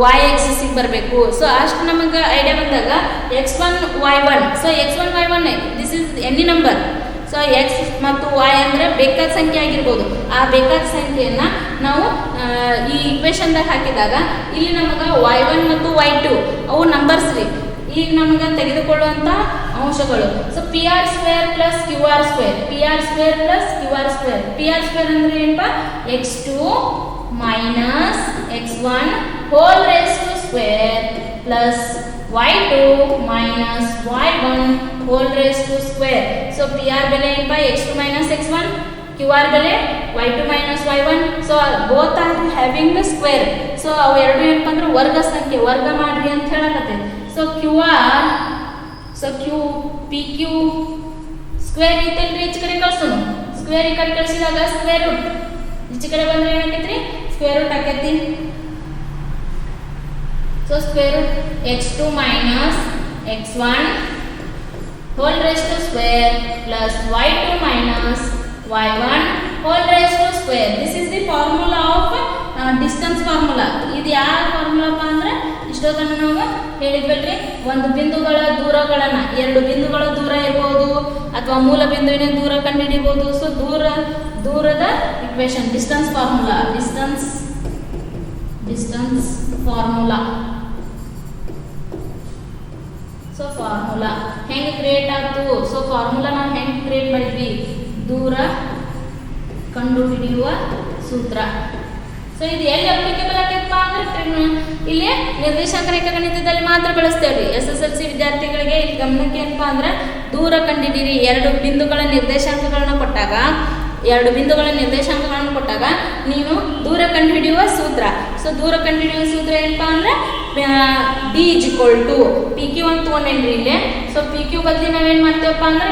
y ಆಕ್ಸಿಸ್ಗೆ ಬರಬೇಕು. ಸೊ ಅಷ್ಟು ನಮಗೆ ಐಡಿಯಾ ಬಂದಾಗ x1 y1. So x1 y1 this is any number. So X ಮತ್ತು y ಅಂದರೆ ಬೇಕಾದ ಸಂಖ್ಯೆ ಆಗಿರ್ಬೋದು. ಆ ಬೇಕಾದ ಸಂಖ್ಯೆಯನ್ನು ನಾವು ಈ ಇಕ್ವೇಶನ್ದಾಗ ಹಾಕಿದಾಗ ಇಲ್ಲಿ ನಮಗೆ y1 ಮತ್ತು y2 ಅವು ನಂಬರ್ಸ್ ರೀ. ಈಗ ನಮಗೆ ತೆಗೆದುಕೊಳ್ಳುವಂಥ ಅಂಶಗಳು. So P R square plus Q R square, P R square plus Q R square. P R square ಅಂದರೆ ಏನಪ್ಪ, x2 minus x1 whole raise to square plus y2 minus y1 whole raise to square. So P R ಬೆಲೆ ಏನಪ್ಪ x2 minus x1, Q R ಬೆಲೆ y2 minus y1. So both are having square. So ಅವು ಎರಡು ಏನಪ್ಪ ಅಂದ್ರೆ ವರ್ಗ ಸಂಖ್ಯೆ, ವರ್ಗ ಮಾಡ್ರಿ ಅಂತ ಹೇಳಕತ್ತೈತಿ. So Q R, so P Q square ಐತಲ್ರಿ, ಈಚೆ ಕಡೆ ಕಳ್ಸೋಣ. ಸ್ಕ್ವೇರ್ ಈ ಕಡೆ ಕಳಿಸಿದಾಗ ಸ್ಕ್ವೇರ್ ರೂಟ್, ಈಚೆ ಕಡೆ ಬಂದ್ರೆ ಏನಾಕೈತ್ರಿ ಸ್ಕ್ವೇರ್ ರೂಟ್ ಆಕೈತಿ. So square root x2 minus x1 whole raise to square plus y2 minus y1 whole raise to square. This is the formula of distance formula. ಇದು ಯಾವ ಫಾರ್ಮುಲಾಪ್ಪ ಅಂದ್ರೆ ಇಷ್ಟೊತ್ತನ್ನು ನಾವು ಹೇಳಿದ್ವಲ್ರಿ, ಒಂದು ಬಿಂದುಗಳ ದೂರಗಳನ್ನು, ಎರಡು ಬಿಂದುಗಳ ದೂರ ಇರ್ಬೋದು ಅಥವಾ ಮೂಲ ಬಿಂದುವಿನ ದೂರ ಕಂಡುಹಿಡಿಬಹುದು. ಸೊ ದೂರದ equation distance formula, distance formula. So formula ಹೆಂಗೆ ಕ್ರಿಯೇಟ್ ಆಯ್ತು? ಸೊ ಫಾರ್ಮುಲಾ ನಾವು ಹೆಂಗೆ ಕ್ರಿಯೇಟ್ ಮಾಡಿದ್ವಿ, ದೂರ ಕಂಡುಹಿಡಿಯುವ ಸೂತ್ರ. ಸೊ ಇದು ಎಲ್ಲಿ ಅಪ್ಲಿಕೇಬಲ್ ಆಗೈತಪ್ಪ ಅಂದ್ರೆ ಇಲ್ಲಿ ನಿರ್ದೇಶಾಂಕ ರೇಖಾಗಣಿತದಲ್ಲಿ ಮಾತ್ರ ಬಳಸ್ತೇವೆ. SSLC ವಿದ್ಯಾರ್ಥಿಗಳಿಗೆ ಇಲ್ಲಿ ಗಮನಕ್ಕೆ ಏನಪ್ಪ ಅಂದ್ರೆ ದೂರ ಕಂಡುಹಿಡಿಯಿರಿ. ಎರಡು ಬಿಂದುಗಳ ನಿರ್ದೇಶಾಂಕಗಳನ್ನು ಕೊಟ್ಟಾಗ ನೀವು ದೂರ ಕಂಡುಹಿಡಿಯುವ ಸೂತ್ರ. ಸೊ ದೂರ ಕಂಡುಹಿಡಿಯುವ ಸೂತ್ರ ಏನಪ್ಪ ಅಂದ್ರೆ D is equal to P Q ಅಂತ ತೊಗೊಂಡೇನ್ರಿ ಇಲ್ಲಿ. ಸೊ ಪಿ ಕ್ಯೂ ಬದಲಿ ನಾವೇನು ಮಾಡ್ತೇವಪ್ಪ ಅಂದ್ರೆ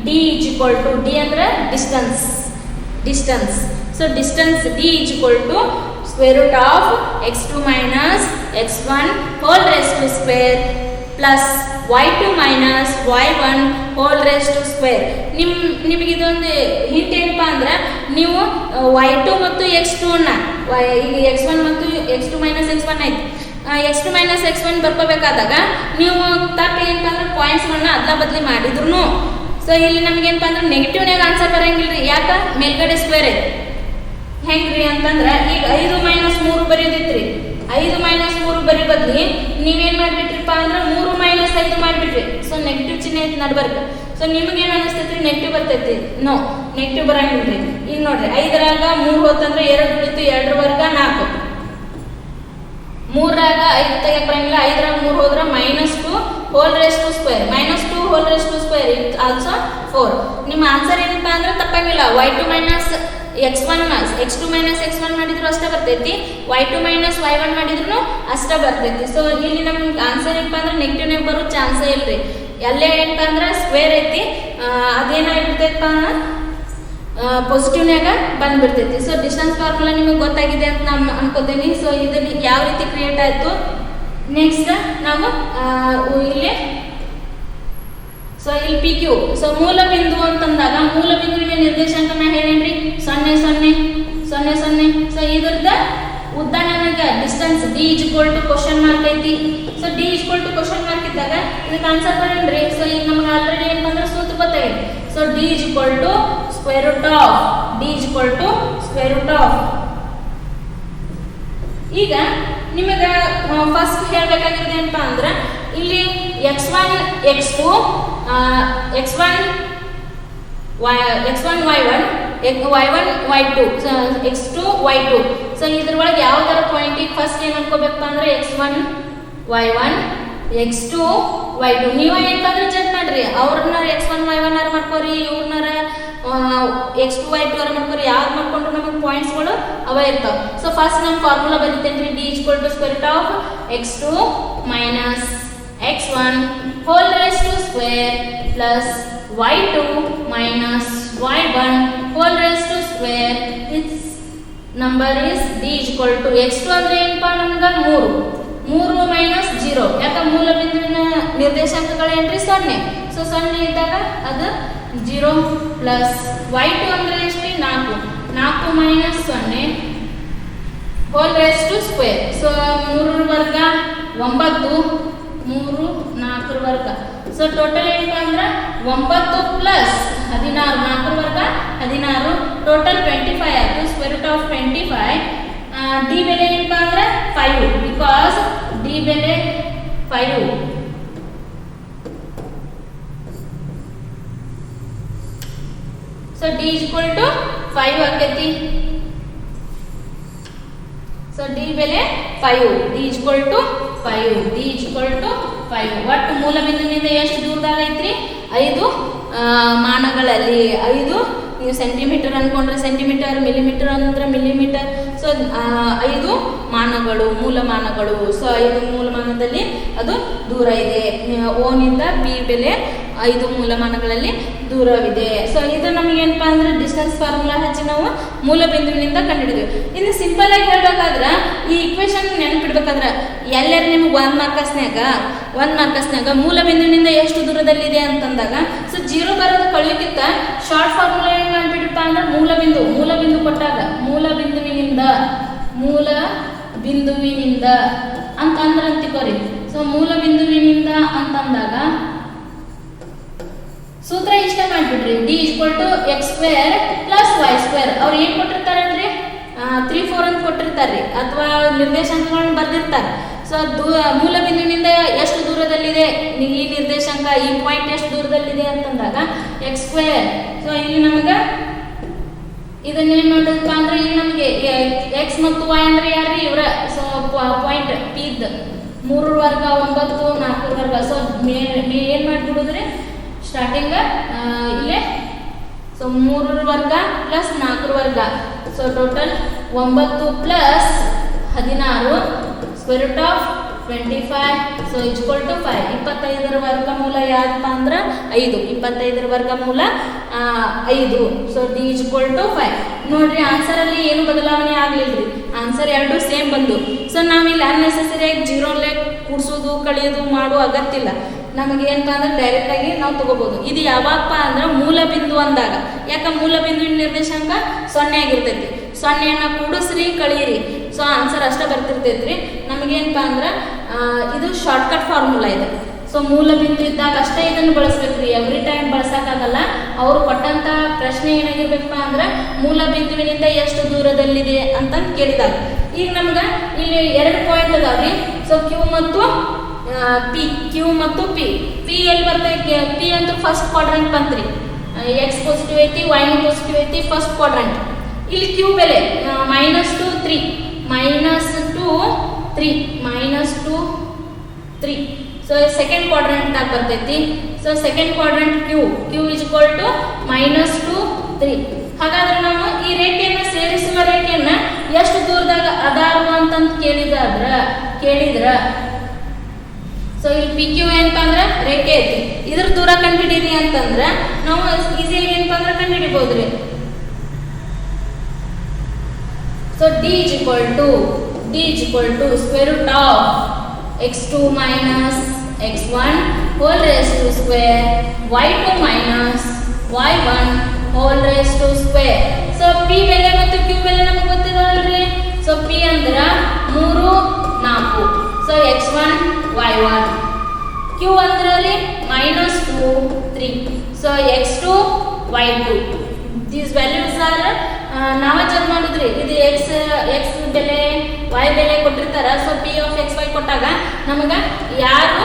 D is equal to, D ಅಂದ್ರೆ distance. So distance d is equal to square root of x2 minus x1 whole raised to square plus y2 minus y1 whole raised to square. ನಿಮಗೆ ಇದೊಂದು hint ಏನಪ್ಪ ಅಂದ್ರೆ ನೀವು y2 ಮತ್ತು x2ನ ಈಗ x1 ಮತ್ತು x2 minus x1 ಐತಿ, x2 minus x1 ಬರ್ಕೋಬೇಕಾದಾಗ ನೀವು ತಪ್ಪು ಏನಪ್ಪ ಅಂದ್ರೆ ಪಾಯಿಂಟ್ಸ್ಗಳನ್ನ ಅದ್ಲ ಬದಲಿ ಮಾಡಿದ್ರು. ಸೊ ಇಲ್ಲಿ ನಮಗೇನಪ್ಪ ಅಂದ್ರೆ ನೆಗೆಟಿವ್ನಾಗ ಆನ್ಸರ್ ಬರೋಂಗಿಲ್ಲ. ಯಾಕೆ ಮೇಲ್ಗಡೆ ಸ್ಕ್ವೇರ್ ಐತಿ. ಹೆಂಗ್ರಿ ಅಂತಂದ್ರೆ ಈಗ 5 ಮೈನಸ್ 3 ಬರೆಯೋದಿತ್ರಿ. 5 ಮೈನಸ್ 3 ಬರೀ ಬದ್ಲಿ ನೀವೇನು ಮಾಡಿಬಿಟ್ರಿಪ್ಪ ಅಂದ್ರೆ 3 ಮೈನಸ್ 5 ಮಾಡಿಬಿಟ್ರಿ. ಸೊ ನೆಗೆಟಿವ್ ಚಿಹ್ನೆ ಐತಿ ನಡ್ಬರ್ಕ. ಸೊ ನಿಮಗೇನು ಅನಿಸ್ತೈತ್ರಿ, ನೆಗೆಟಿವ್ ಬರ್ತೈತಿ. ನೋ, ನೆಗೆಟಿವ್ ಬರಂಗಿಲ್ರಿ. ಈಗ ನೋಡ್ರಿ 5ರಾಗ 3 ಹೋತಂದ್ರೆ 2 ಉಳಿತು, 2 ವರ್ಗ 4. 3ರಾಗ 5 ತೆಗೆಯಕ್ಕೆ ಬರಂಗಿಲ್ಲ. 5ರಾಗ 3 ಹೋದ್ರೆ -2 whole raise to square, -2 whole raise to square it also 4. ನಿಮ್ಮ ಆನ್ಸರ್ ಏನಪ್ಪ ಅಂದ್ರೆ ತಪ್ಪಾಗಿಲ್ಲ. y2 minus x2 minus x1 ಮಾಡಿದ್ರು ಅಷ್ಟೇ ಬರ್ತೈತಿ, y2 ಮೈನಸ್ y1 ಮಾಡಿದ್ರು ಅಷ್ಟೇ ಬರ್ತೈತಿ. ಸೊ ಇಲ್ಲಿ ನಮ್ಗೆ ಆನ್ಸರ್ ಏನಪ್ಪ ಅಂದ್ರೆ ನೆಗೆಟಿವ್ನಾಗ ಬರೋ ಚಾನ್ಸೇ ಇಲ್ರಿ. ಎಲ್ಲೇ ಏನಪ್ಪ ಅಂದ್ರೆ ಸ್ಕ್ವೇರ್ ಐತಿ, ಅದೇನಾಗಿರ್ತೈತಪ್ಪ ಪಾಸಿಟಿವ್ನಾಗ ಬಂದ್ಬಿಡ್ತೈತಿ. ಸೊ ಡಿಸ್ಟೆನ್ಸ್ ಫಾರ್ಮುಲಾ ನಿಮಗೆ ಗೊತ್ತಾಗಿದೆ ಅಂತ ನಾನು ಅನ್ಕೋತೀನಿ. ಸೊ ಇದನ್ನ ಯಾವ ರೀತಿ ಕ್ರಿಯೇಟ್ ಆಯಿತು, ನೆಕ್ಸ್ಟ್ ನಾವು ಇಲ್ಲಿ ಇಲ್ಲಿ ಪಿ ಕ್ಯೂ. ಸೊ ಮೂಲ ಬಿಂದು ಅಂತಂದಾಗ ಮೂಲ ಬಿಂದುವಿನ ನಿರ್ದೇಶಾಂಕ ನಾ ಹೇಳೇನ್ರಿ 0 0 0 0. ಸೊ ಇದ್ರದ ಉದ್ದ ನನಗೆ distance D is equal to question mark ಐತಿ. So D is equal to question mark ಇದ್ದಾಗ ಇದಕ್ಕೆ ಆನ್ಸರ್ ಬರೇನ್ರಿ. ಸೊ ಈಗ ನಮ್ಗೆ ಆಲ್ರೆಡಿ ಏನಪ್ಪ ಅಂದ್ರೆ ಸೂತ್ರ ಗೊತ್ತಾಗಿದೆ. So D is equal to square root of D is equal to square root of. ಈಗ ನಿಮಗೆ ಫಸ್ಟ್ ಹೇಳಬೇಕಾಗಿರೋದು ಏನಪ್ಪ ಅಂದ್ರೆ ಇಲ್ಲಿ x1 x2 x1 y1 y1 y2 x2 y2. So ಇದ್ರ ಒಳಗೆ ಯಾವ ಥರ ಪಾಯಿಂಟಿಗೆ ಫಸ್ಟ್ ಏನು ಅನ್ಕೋಬೇಕಪ್ಪ ಅಂದ್ರೆ x1 y1 x2 y2. ನೀವು ಏನಪ್ಪ ಅಂದ್ರೆ ಚೆಕ್ ಮಾಡ್ರಿ, ಅವ್ರನ್ನ x1 y1 R ಮಾಡ್ಕೋರಿ, ಇವ್ರನ್ನಾರ x2 y2 R ಮಾಡ್ಕೋರಿ. ಯಾವ್ದು ಮಾಡ್ಕೊಂಡ್ರು ನಮಗೆ ಪಾಯಿಂಟ್ಸ್ಗಳು ಅವ ಇರ್ತಾವೆ. ಸೊ ಫಸ್ಟ್ ನಮ್ಮ ಫಾರ್ಮುಲಾ ಬರೀತೇನೆ ರೀ, D equal to square root of x2 minus x1 whole raise to square plus y2 minus y1 whole raise to square. It's number is D equal to x2 ಅಂದ್ರೆ ಏನಪ್ಪ ನಮ್ಗೆ 3 minus 0. ಯಾಕೆ ಮೂಲ ಬಿಂದುವಿನ ನಿರ್ದೇಶಾಂಕಗಳೇನ್ರಿ 0. So 0 ಇದ್ದಾಗ ಅದು 0 ಪ್ಲಸ್ y2 ಅಂದ್ರೆ ಎಷ್ಟು 4 minus 0 whole raise to square. So 3 ವರ್ಗ 9 3 4 ವರ್ಗ. ಸೊ ಟೋಟಲ್ ಏನಪ್ಪ ಅಂದ್ರೆ 9 ಪ್ಲಸ್ 16 4 ವರ್ಗ 16 ಟೋಟಲ್ 25 ಆಯ್ತು. Square root of 25. ಡಿ ಬೆಲೆ ಏನಪ್ಪ ಅಂದ್ರೆ 5 ಬಿಕಾಸ್ ಡಿ ಬೆಲೆ 5. ಸೊ ಡಿ ಈಕ್ವಲ್ ಟು 5 ಆಕೈತಿ. ಸೊ ಡಿ ಬೆಲೆ 5 D equal to 5 D equal to 5. ಒಟ್ಟು ಮೂಲ ಬಿಂದುವಿನಿಂದ ಎಷ್ಟು ದೂರದಾಗ ಐತ್ರಿ 5 ಮಾನಗಳಲ್ಲಿ. 5 ನೀವು ಸೆಂಟಿಮೀಟರ್ ಅನ್ಕೊಂಡ್ರೆ ಸೆಂಟಿಮೀಟರ್, ಮಿಲಿಮೀಟರ್ ಅಂದ್ರೆ ಮಿಲಿಮೀಟರ್. ಸೊ 5 ಮಾನಗಳು ಮೂಲಮಾನಗಳು. ಸೊ 5 ಮೂಲಮಾನದಲ್ಲಿ ಅದು ದೂರ ಇದೆ. ಓನಿಂದ ಬಿ ಬೆಲೆ 5 ಮೂಲಮಾನಗಳಲ್ಲಿ ದೂರವಿದೆ. ಸೊ ಇದು ನಮಗೆ ಏನಪ್ಪಾ ಅಂದ್ರೆ ಡಿಸ್ಟೆನ್ಸ್ ಫಾರ್ಮುಲಾ ಹಚ್ಚಿ ನಾವು ಮೂಲ ಬಿಂದುವಿನಿಂದ ಕಂಡುಹಿಡಿದ್ವಿ. ಇನ್ನು ಸಿಂಪಲ್ ಆಗಿ ಹೇಳ್ಬೇಕಾದ್ರೆ ಈ ಇಕ್ವೇಶನ್ ನೆನಪಿಡ್ಬೇಕಾದ್ರೆ ಎಲ್ಲರೂ ನಿಮ್ಗೆ 1 ಮಾರ್ಕಸ್ನಾಗ ಮೂಲ ಬಿಂದುವಿನಿಂದ ಎಷ್ಟು ದೂರದಲ್ಲಿದೆ ಅಂತಂದಾಗ ಸೊ 0 ಬರೋದು ಕಳಿಯೋಕ್ಕಿಂತ ಶಾರ್ಟ್ ಫಾರ್ಮುಲಾ ಏನು ನೆನಪಿಡಪ್ಪ ಅಂದ್ರೆ ಮೂಲ ಬಿಂದು ಕೊಟ್ಟಾಗ ಮೂಲ ಬಿಂದುವಿನಿಂದ ಅಂತಂದ್ರೆ ಅಂತಿಕೋರಿ. ಸೊ ಮೂಲ ಬಿಂದುವಿನಿಂದ ಅಂತಂದಾಗ ಸೂತ್ರ ಇಷ್ಟ ಮಾಡ್ಬಿಡ್ರಿ, D equal to x square plus y square. ಅವ್ರು ಏನು ಕೊಟ್ಟಿರ್ತಾರಲ್ರಿ 3 4 ಅಂತ ಕೊಟ್ಟಿರ್ತಾರ್ರಿ, ಅಥವಾ ನಿರ್ದೇಶಾಂಕಗಳನ್ನ ಬರ್ದಿರ್ತಾರೆ. ಸೊ ಮೂಲ ಬಿಂದುವಿನಿಂದ ಎಷ್ಟು ದೂರದಲ್ಲಿದೆ ಈ ನಿರ್ದೇಶಾಂಕ, ಈ ಪಾಯಿಂಟ್ ಎಷ್ಟು ದೂರದಲ್ಲಿದೆ ಅಂತಂದಾಗ ಎಕ್ಸ್ ಸ್ಕ್ವೇರ್. ಸೊ ಇಲ್ಲಿ ನಮಗೆ ಇದನ್ನೇನು ಮಾಡೋದಪ್ಪ ಅಂದ್ರೆ ಇಲ್ಲಿ ನಮಗೆ ಎಕ್ಸ್ ಮತ್ತು ವೈ ಅಂದ್ರೆ ಯಾರ್ರಿ ಇವರ. ಸೊ ಪಾಯಿಂಟ್ ಪಿ ಇದ್ದ 3 ವರ್ಗ 9 4 ವರ್ಗ. ಸೊ ಏನು ಮಾಡಿಬಿಡುದ್ರಿ ಸ್ಟಾರ್ಟಿಂಗ್ ಇಲ್ಲೇ. ಸೊ 3 ವರ್ಗ ಪ್ಲಸ್ 4 ವರ್ಗ. So total 9 plus 16 square root of 25. So equal to 5. 25ರ ವರ್ಗಮೂಲ ಯಾವ್ದಪ್ಪ ಅಂದ್ರೆ 5. 25ರ ವರ್ಗಮೂಲ 5. So D equal to 5. ನೋಡ್ರಿ ಆನ್ಸರಲ್ಲಿ ಏನು ಬದಲಾವಣೆ ಆಗಲಿಲ್ಲರಿ, ಆನ್ಸರ್ ಎರಡು ಸೇಮ್ ಬಂದು. ಸೊ ನಾವಿಲ್ಲಿ ಅನ್ನೆಸೆಸರಿಯಾಗಿ 0 ಕೂಡಿಸೋದು ಕಳಿಯೋದು ಮಾಡೋ ಅಗತ್ಯ. ನಮಗೆ ಏನಪ್ಪ ಅಂದ್ರೆ ಡೈರೆಕ್ಟಾಗಿ ನಾವು ತಗೋಬೋದು. ಇದು ಯಾವಾಗಪ್ಪ ಅಂದ್ರೆ ಮೂಲ ಬಿಂದು ಅಂದಾಗ. ಯಾಕೆ ಮೂಲ ಬಿಂದುವಿನ ನಿರ್ದೇಶಾಂಕ 0 ಆಗಿರ್ತೈತಿ. 0ನ್ನ ಕೂಡಿಸ್ರಿ ಕಳೀರಿ. ಸೊ ಆನ್ಸರ್ ಅಷ್ಟೇ ಬರ್ತಿರ್ತೈತ್ರಿ. ನಮಗೇನಪ್ಪ ಅಂದ್ರೆ ಇದು ಶಾರ್ಟ್ಕಟ್ ಫಾರ್ಮುಲಾ ಇದೆ. ಸೊ ಮೂಲ ಬಿಂದು ಇದ್ದಾಗ ಅಷ್ಟೇ ಇದನ್ನು ಬಳಸ್ಬೇಕ್ರಿ, ಎವ್ರಿ ಟೈಮ್ ಬಳಸೋಕ್ಕಾಗಲ್ಲ. ಅವರು ಕೊಟ್ಟಂಥ ಪ್ರಶ್ನೆ ಏನಾಗಿರ್ಬೇಕಪ್ಪ ಅಂದ್ರೆ ಮೂಲ ಬಿಂದುವಿನಿಂದ ಎಷ್ಟು ದೂರದಲ್ಲಿದೆ ಅಂತಂದು ಕೇಳಿದಾಗ. ಈಗ ನಮ್ಗೆ ಇಲ್ಲಿ 2 ಪಾಯಿಂಟ್ ಅದಾವ್ರಿ. ಸೊ ಕ್ಯೂ ಮತ್ತು ಪಿ ಎಲ್ಲಿ ಬರ್ತೈತಿ? ಪಿ ಅಂತ ಫಸ್ಟ್ ಕ್ವಾಡ್ರಂಟ್ ಬಂತ್ರಿ. ಎಕ್ಸ್ ಪಾಸಿಟಿವ್ ಐತಿ, ವೈನು ಪಾಸಿಟಿವ್ ಐತಿ, ಫಸ್ಟ್ ಕ್ವಾಡ್ರಂಟ್. ಇಲ್ಲಿ ಕ್ಯೂ ಬೆಲೆ -2 3. ಸೊ ಸೆಕೆಂಡ್ ಕ್ವಾಡ್ರಂಟ್ನಾಗ ಬರ್ತೈತಿ. So second quadrant Q is equal to -2 3. ಹಾಗಾದ್ರೆ ನಾವು ಈ ರೇಖೆಯನ್ನು ಸೇರಿಸುವ ರೇಖೆಯನ್ನು ಎಷ್ಟು ದೂರದಾಗ ಅದಾರು ಅಂತಂದು ಕೇಳಿದ್ರ ಸೊ ಇಲ್ಲಿ ಪಿ ಕ್ಯೂ ಏನಪ್ಪ ಅಂದ್ರೆ ರೇಖೆ ಐತಿ, ಇದ್ರ ದೂರ ಕಂಡುಹಿಡೀರಿ ಅಂತಂದ್ರೆ ನಾವು ಈಸಿಯಾಗಿ ಏನಪ್ಪ ಅಂದ್ರೆ ಕಂಡುಹಿಡಿಬಹುದು ರೀ. So D is equal to square root of x2 minus x1 whole raised to square y2 minus y1 whole raised to square. So p ಬೆಲೆ ಮತ್ತು q ಬೆಲೆ ನಮಗೆ ಗೊತ್ತಿದಲ್ರಿ. ಸೊ p ಅಂದ್ರ 3 4. ಸೊ x1 y1, q ಅಂದ್ರ ರೀ -2 3. So x2 y2. These values are ನಾವ check ಮಾಡಿದ್ರಿ. ಇದು x ಬೆಲೆ y ಬೆಲೆ ಕೊಟ್ಟಿರ್ತಾರ. So p of x y ಕೊಟ್ಟಾಗ ನಮಗೆ ಯಾರು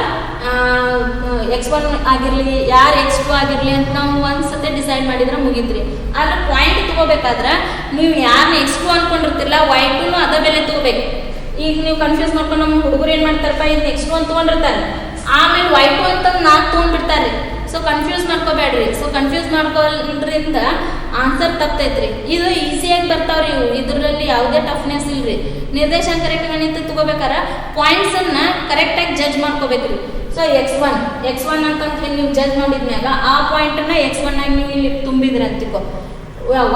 x1 ಆಗಿರ್ಲಿ ಯಾರು x2 ಆಗಿರ್ಲಿ ಅಂತ ನಾವು ಒಂದ್ಸತಿ ಡಿಸೈಡ್ ಮಾಡಿದ್ರೆ ಮುಗಿದ್ರಿ. ಆದ್ರೆ ಪಾಯಿಂಟ್ ತಗೋಬೇಕಾದ್ರೆ ನೀವು ಯಾರನ್ನ x2 ಅನ್ಕೊಂಡಿರ್ತಿಲ್ಲ y2 ಅದ ಬೆಲೆ ತಗೋಬೇಕು. ಈಗ ನೀವು ಕನ್ಫ್ಯೂಸ್ ಮಾಡ್ಕೊಂಡು ನಮ್ಮ ಹುಡುಗರು ಏನು ಮಾಡ್ತಾರಪ್ಪ ಇದು x2 ಅಂತ ತೊಗೊಂಡಿರ್ತಾರೆ, ಆಮೇಲೆ y2 ಅಂತ 4 ತೊಗೊಂಡ್ಬಿಡ್ತಾರೆ. ಸೊ ಕನ್ಫ್ಯೂಸ್ ಮಾಡ್ಕೋಬೇಡ್ರಿ. ಸೊ ಕನ್ಫ್ಯೂಸ್ ಮಾಡ್ಕೊಳ್ಳೋದ್ರಿಂದ ಆನ್ಸರ್ ತಪ್ಪೈತ್ರಿ. ಇದು ಈಸಿಯಾಗಿ ಬರ್ತಾವ್ರಿ, ಇದರಲ್ಲಿ ಯಾವುದೇ ಟಫ್ನೆಸ್ ಇಲ್ರಿ. ನಿರ್ದೇಶಾಂಕ ರೇಖೆ ಗಣಿತ ತಗೋಬೇಕಾರ ಪಾಯಿಂಟ್ಸ್ ಅನ್ನ ಕರೆಕ್ಟಾಗಿ ಜಡ್ಜ್ ಮಾಡ್ಕೋಬೇಕ್ರಿ. ಸೊ x1 ಅಂತ ಹೇಳಿ ನೀವು ಜಡ್ಜ್ ಮಾಡಿದ್ಮ್ಯಾಗ ಆ ಪಾಯಿಂಟನ್ನ x1 ಆಗಿ ನೀವು ಇಲ್ಲಿ ತುಂಬಿದ್ರಿ ಅಂತಿಕೋ.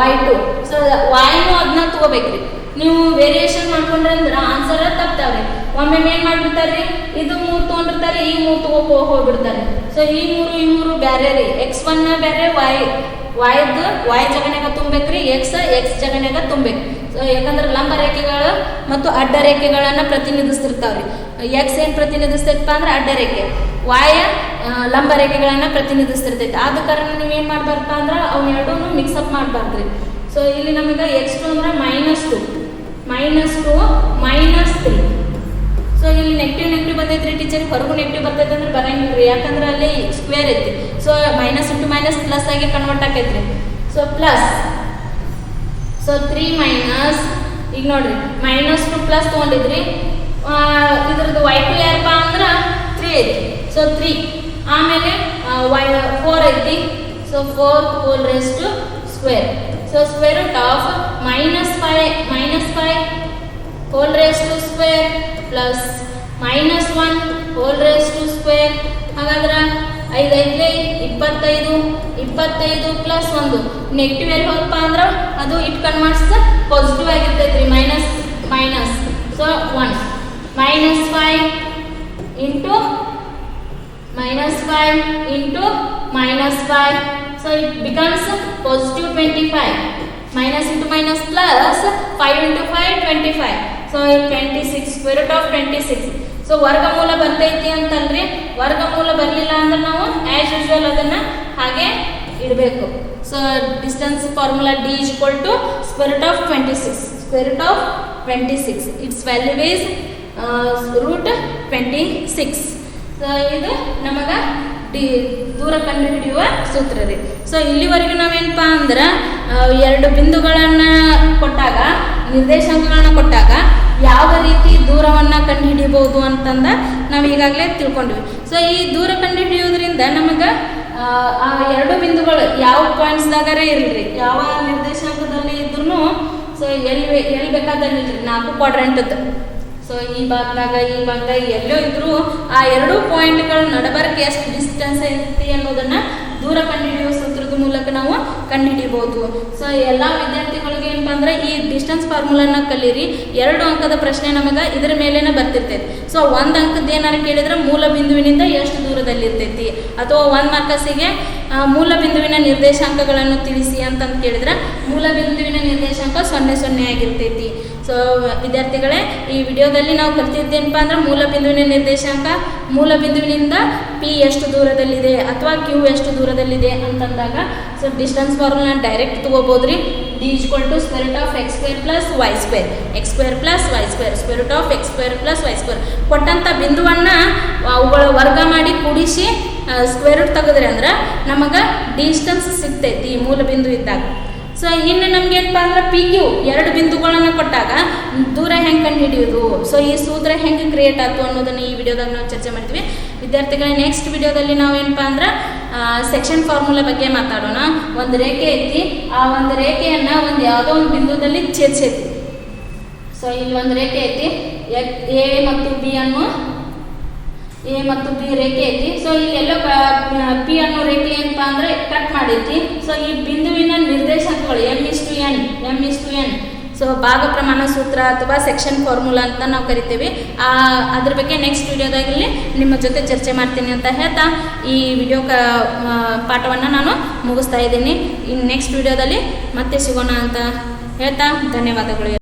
y2 ಸೊ yನು ಅದನ್ನ ತಗೋಬೇಕ್ರಿ. ನೀವು ವೇರಿಯೇಷನ್ ಮಾಡ್ಕೊಂಡ್ರೆ ಅಂದ್ರೆ ಆನ್ಸರ್ ತಪ್ತಾವ್ರಿ. ಒಮ್ಮೆ ಏನು ಮಾಡ್ಬಿಡ್ತಾರೆ, ಇದು 3 ತೊಗೊಂಡಿರ್ತಾರೆ, ಈ 3 ತಗೋ ಹೋಗ್ಬಿಡ್ತಾರೆ. ಸೊ ಈ 3 ಬೇರೆ ರೀ, x1 ಬೇರೆ y ಜಗನ್ಯಾಗ ತುಂಬೇಕ್ರಿ, x ಜಗನ್ಯಾಗ ತುಂಬೇಕು. ಸೊ ಯಾಕಂದ್ರೆ ಲಂಬ ರೇಖೆಗಳು ಮತ್ತು ಅಡ್ಡ ರೇಖೆಗಳನ್ನು ಪ್ರತಿನಿಧಿಸ್ತಿರ್ತಾವ್ರಿ. x ಏನು ಪ್ರತಿನಿಧಿಸ್ತೈತಪ್ಪ ಅಂದ್ರೆ ಅಡ್ಡ ರೇಖೆ, y ಲಂಬ ರೇಖೆಗಳನ್ನು ಪ್ರತಿನಿಧಿಸ್ತಿರ್ತೈತೆ. ಆದ ಕಾರಣ ನೀವೇನು ಮಾಡ್ಬಾರ್ದಪ್ಪ ಅಂದ್ರೆ ಅವನ್ನೆರಡೂ ಮಿಕ್ಸಪ್ ಮಾಡಬಾರ್ದ್ರಿ. ಸೊ ಇಲ್ಲಿ ನಮಗೆ x2 ಅಂದ್ರೆ -2 -3. ಸೊ ಇಲ್ಲಿ ನೆಗೆಟಿವ್ ಬರ್ತೈತೆ ರೀ ಟೀಚರ್, ಹೊರಗೂ ನೆಗೆಟಿವ್ ಬರ್ತೈತೆ ಅಂದ್ರೆ ಬರಂಗಿಲ್ಲ ರೀ, ಯಾಕಂದ್ರೆ ಅಲ್ಲಿ ಸ್ಕ್ವೇರ್ ಐತಿ. So minus into minus plus ಆಗಿ ಕನ್ವರ್ಟ್ ಆಕೈತ್ರಿ. ಸೊ ಪ್ಲಸ್, ಸೊ 3 ಮೈನಸ್, ಈಗ ನೋಡ್ರಿ -2 ಪ್ಲಸ್ ತೊಗೊಂಡಿದ್ರಿ, ಇದ್ರದ್ದು y2 ಯಾರಪ್ಪ ಅಂದ್ರೆ 3 ಐತಿ. ಸೊ 3 ಆಮೇಲೆ 4 ಐತಿ. So 4 whole raised to square. So square root of -5 whole raised to square plus -1 whole raised to square. ಹಾಗಾದ್ರೆ 5 5 25 ಪ್ಲಸ್ 1 ನೆಗೆಟಿವ್ ಎಲ್ಲಿ ಹೋಗಪ್ಪ ಅಂದ್ರೆ ಅದು ಇಟ್ ಕನ್ವರ್ಟ್ಸ್ ಪಾಸಿಟಿವ್ ಆಗಿರ್ತೈತ್ರಿ. Minus so 1 -5 into -5 so it becomes positive 25. Minus into minus plus 5 into 5 25. So 26 square root of 26. So ವರ್ಗಮೂಲ ಬರ್ತೈತಿ ಅಂತಲ್ರಿ, ವರ್ಗಮೂಲ ಬರಲಿಲ್ಲ ಅಂದ್ರೆ ನಾವು ಆ್ಯಸ್ ಯೂಶುವಲ್ ಅದನ್ನು ಹಾಗೆ ಇಡಬೇಕು. So distance formula D is equal to square root of 26. Square root of 26. Its value is √26. So ಇದು ನಮಗೆ ದೂರ ಕಂಡುಹಿಡಿಯುವ ಸೂತ್ರ ರೀ. ಸೊ ಇಲ್ಲಿವರೆಗೂ ನಾವೇನಪ್ಪ ಅಂದ್ರೆ 2 ಬಿಂದುಗಳನ್ನು ಕೊಟ್ಟಾಗ, ನಿರ್ದೇಶಾಂಕಗಳನ್ನ ಕೊಟ್ಟಾಗ ಯಾವ ರೀತಿ ದೂರವನ್ನು ಕಂಡುಹಿಡಿಯಬಹುದು ಅಂತಂದ ನಾವು ಈಗಾಗಲೇ ತಿಳ್ಕೊಂಡ್ವಿ. ಸೊ ಈ ದೂರ ಕಂಡುಹಿಡಿಯೋದ್ರಿಂದ ನಮಗೆ ಆ 2 ಬಿಂದುಗಳು ಯಾವ ಪಾಯಿಂಟ್ಸ್ದಾಗರೇ ಇರಲಿ, ಯಾವ ನಿರ್ದೇಶಾಂಕದಲ್ಲಿ ಇದ್ರೂ ಸೊ ಎಲ್ಲಿ ಬೇಕಾದಲ್ಲಿ 4 ಕ್ವಾಡ್ರೆಂಟದ್ದು. ಸೊ ಈ ಭಾಗದಾಗ ಎಲ್ಲೋ ಇದ್ರೂ ಆ 2 ಪಾಯಿಂಟ್ಗಳ ನಡಬರ್ಕ್ ಎಷ್ಟು ಡಿಸ್ಟೆನ್ಸ್ ಐತಿ ಅನ್ನೋದನ್ನು ದೂರ ಕಂಡುಹಿಡಿಯುವ ಸೂತ್ರದ ಮೂಲಕ ನಾವು ಕಂಡುಹಿಡಿಯಬಹುದು. ಸೊ ಎಲ್ಲ ವಿದ್ಯಾರ್ಥಿಗಳಿಗೆ ಏನಪ್ಪ ಅಂದ್ರೆ ಈ ಡಿಸ್ಟೆನ್ಸ್ ಫಾರ್ಮುಲಾನ ಕಲೀರಿ. 2 ಅಂಕದ ಪ್ರಶ್ನೆ ನಮಗೆ ಇದರ ಮೇಲೇನೆ ಬರ್ತಿರ್ತೈತಿ. ಸೊ 1 ಅಂಕದ ಏನಾರು ಕೇಳಿದ್ರೆ ಮೂಲ ಬಿಂದುವಿನಿಂದ ಎಷ್ಟು ದೂರದಲ್ಲಿ ಇರ್ತೈತಿ, ಅಥವಾ 1 ಮಾರ್ಕಸಿಗೆ ಮೂಲ ಬಿಂದುವಿನ ನಿರ್ದೇಶಾಂಕಗಳನ್ನು ತಿಳಿಸಿ ಅಂತಂದು ಕೇಳಿದ್ರೆ ಮೂಲ ಬಿಂದುವಿನ ನಿರ್ದೇಶಾಂಕ 0 0 ಆಗಿರ್ತೈತಿ. ಸೊ ವಿದ್ಯಾರ್ಥಿಗಳೇ, ಈ ವಿಡಿಯೋದಲ್ಲಿ ನಾವು ಕಲ್ತಿದ್ದೇನಪ್ಪ ಅಂದ್ರೆ ಮೂಲ ಬಿಂದುವಿನ ನಿರ್ದೇಶಾಂಕ, ಮೂಲ ಬಿಂದುವಿನಿಂದ P ಎಷ್ಟು ದೂರದಲ್ಲಿದೆ ಅಥವಾ Q ಎಷ್ಟು ದೂರದಲ್ಲಿದೆ ಅಂತಂದಾಗ ಸೊ ಡಿಸ್ಟೆನ್ಸ್ ಫಾರ್ಮುಲಾ ಡೈರೆಕ್ಟ್ ತಗೋಬೋದು ರೀ. D is equal to square root of x square plus y square, x square plus y square, square root of x square plus y square. ಕೊಟ್ಟಂಥ ಬಿಂದುವನ್ನು ಅವುಗಳ ವರ್ಗ ಮಾಡಿ ಕೂಡಿಸಿ ಸ್ಕ್ವೇರ್ ರೂಟ್ ತೆಗೆದ್ರಿ ಅಂದ್ರೆ ನಮಗೆ ಡಿಸ್ಟೆನ್ಸ್ ಸಿಗ್ತೈತಿ ಮೂಲ ಬಿಂದು ಇದ್ದಾಗ. ಸೊ ಇನ್ನು ನಮ್ಗೆ ಏನಪ್ಪ ಅಂದ್ರೆ PQ 2 ಬಿಂದುಗಳನ್ನು ಕೊಟ್ಟಾಗ ದೂರ ಹೆಂಗೆ ಕಂಡು ಹಿಡಿಯೋದು, ಸೊ ಈ ಸೂತ್ರ ಹೆಂಗೆ ಕ್ರಿಯೇಟ್ ಆಯ್ತು ಅನ್ನೋದನ್ನು ಈ ವಿಡಿಯೋದಾಗ ನಾವು ಚರ್ಚೆ ಮಾಡ್ತೀವಿ. ವಿದ್ಯಾರ್ಥಿಗಳ ನೆಕ್ಸ್ಟ್ ವಿಡಿಯೋದಲ್ಲಿ ನಾವು ಏನಪ್ಪ ಅಂದ್ರೆ ಸೆಕ್ಷನ್ ಫಾರ್ಮುಲಾ ಬಗ್ಗೆ ಮಾತಾಡೋಣ. ಒಂದು ರೇಖೆ ಐತಿ, ಆ ಒಂದು ರೇಖೆಯನ್ನು ಯಾವುದೋ ಒಂದು ಬಿಂದುದಲ್ಲಿ ಛೇದಿಸೈತಿ. ಸೊ ಇಲ್ಲಿ ಒಂದು ರೇಖೆ ಐತಿ, A ಮತ್ತು B ಅನ್ನೋ ಎ ಮತ್ತು ಬಿ ರೇಖೆ ಐತಿ. ಸೊ ಇಲ್ಲೆಲ್ಲೋ ಪಿ ಅನ್ನೋ ರೇಖೆ ಏನಪ್ಪ ಅಂದರೆ ಕಟ್ ಮಾಡೈತಿ. ಸೊ ಈ ಬಿಂದುವಿನ ನಿರ್ದೇಶಾಂಕಗಳು M:n. ಸೊ ಭಾಗ ಪ್ರಮಾಣ ಸೂತ್ರ ಅಥವಾ ಸೆಕ್ಷನ್ ಫಾರ್ಮುಲಾ ಅಂತ ನಾವು ಕರಿತೀವಿ. ಅದ್ರ ಬಗ್ಗೆ ನೆಕ್ಸ್ಟ್ ವಿಡಿಯೋದಾಗಲಿ ನಿಮ್ಮ ಜೊತೆ ಚರ್ಚೆ ಮಾಡ್ತೀನಿ ಅಂತ ಹೇಳ್ತಾ ಈ ವಿಡಿಯೋ ಪಾಠವನ್ನು ನಾನು ಮುಗಿಸ್ತಾ ಇದ್ದೀನಿ. ಇನ್ನು ನೆಕ್ಸ್ಟ್ ವಿಡಿಯೋದಲ್ಲಿ ಮತ್ತೆ ಸಿಗೋಣ ಅಂತ ಹೇಳ್ತಾ ಧನ್ಯವಾದಗಳು.